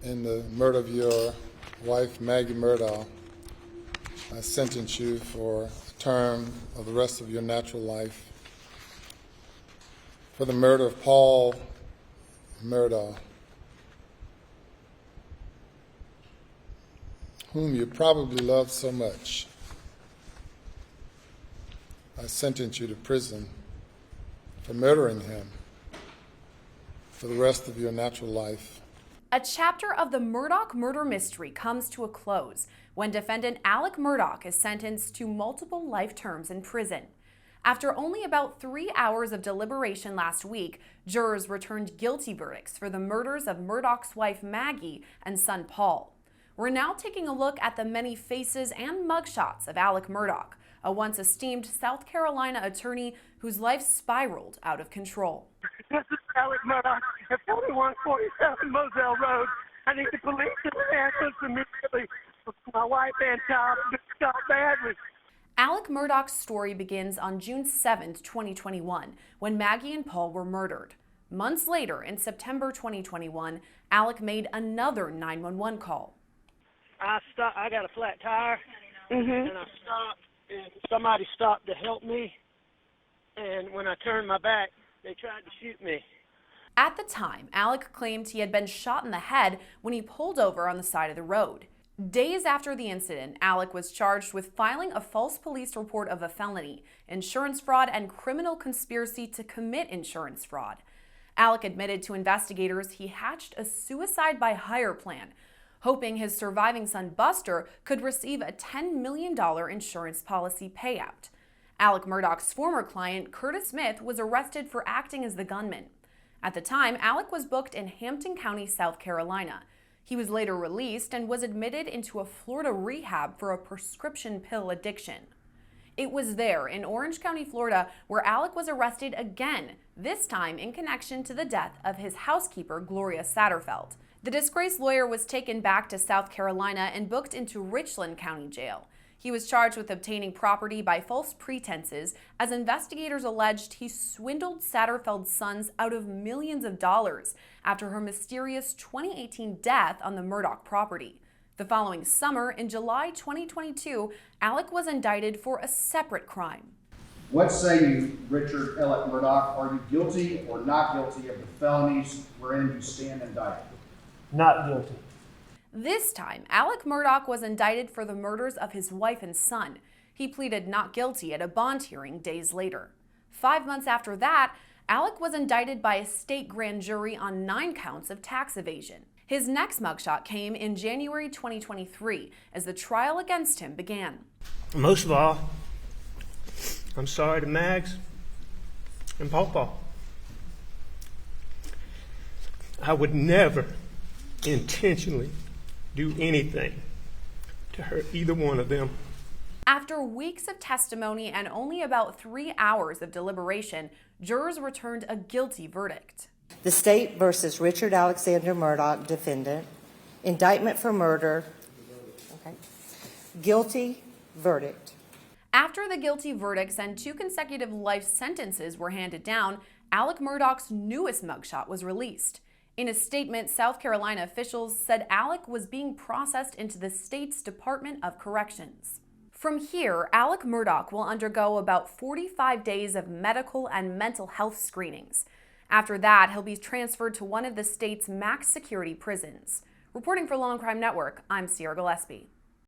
in the murder of your wife, Maggie Murdaugh, I sentence you for the term of the rest of your natural life for the murder of Paul Murdaugh, whom you probably love so much. I sentence you to prison for murdering him for the rest of your natural life. A chapter of the Murdaugh murder mystery comes to a close when defendant Alex Murdaugh is sentenced to multiple life terms in prison. After only about 3 hours of deliberation last week, jurors returned guilty verdicts for the murders of Murdaugh's wife Maggie and son Paul. We're now taking a look at the many faces and mugshots of Alex Murdaugh, a once esteemed South Carolina attorney whose life spiraled out of control. This is Alex Murdaugh at 4147 Moselle Road. I need the police to answer immediately. My wife and child have been shot badly. Alex Murdaugh's story begins on June 7, 2021, when Maggie and Paul were murdered. Months later, in September 2021, Alex made another 911 call. I got a flat tire, and I stopped, and somebody stopped to help me. And when I turned my back, they tried to shoot me. At the time, Alex claimed he had been shot in the head when he pulled over on the side of the road. Days after the incident, Alex was charged with filing a false police report of a felony, insurance fraud, and criminal conspiracy to commit insurance fraud. Alex admitted to investigators he hatched a suicide by hire plan, hoping his surviving son Buster could receive a $10 million insurance policy payout. Alex Murdaugh's former client, Curtis Smith, was arrested for acting as the gunman. At the time, Alex was booked in Hampton County, South Carolina. He was later released and was admitted into a Florida rehab for a prescription pill addiction. It was there, in Orange County, Florida, where Alex was arrested again, this time in connection to the death of his housekeeper, Gloria Satterfeld. The disgraced lawyer was taken back to South Carolina and booked into Richland County Jail. He was charged with obtaining property by false pretenses, as investigators alleged he swindled Satterfeld's sons out of millions of dollars after her mysterious 2018 death on the Murdaugh property. The following summer, in July 2022, Alex was indicted for a separate crime. What say you, Richard Alex Murdaugh? Are you guilty or not guilty of the felonies wherein you stand indicted? Not guilty. This time, Alex Murdaugh was indicted for the murders of his wife and son. He pleaded not guilty at a bond hearing days later. 5 months after that, Alex was indicted by a state grand jury on 9 counts of tax evasion. His next mugshot came in January 2023 as the trial against him began. Most of all, I'm sorry to Mags and Pawpaw. I would never intentionally do anything to hurt either one of them. After weeks of testimony and only about 3 hours of deliberation, jurors returned a guilty verdict. The State versus Richard Alexander Murdaugh, defendant. Indictment for murder. Okay. Guilty verdict. After the guilty verdicts and 2 consecutive life sentences were handed down, Alex Murdaugh's newest mugshot was released. In a statement, South Carolina officials said Alex was being processed into the state's Department of Corrections. From here, Alex Murdaugh will undergo about 45 days of medical and mental health screenings. After that, he'll be transferred to one of the state's max security prisons. Reporting for Law&Crime Network, I'm Gillespie.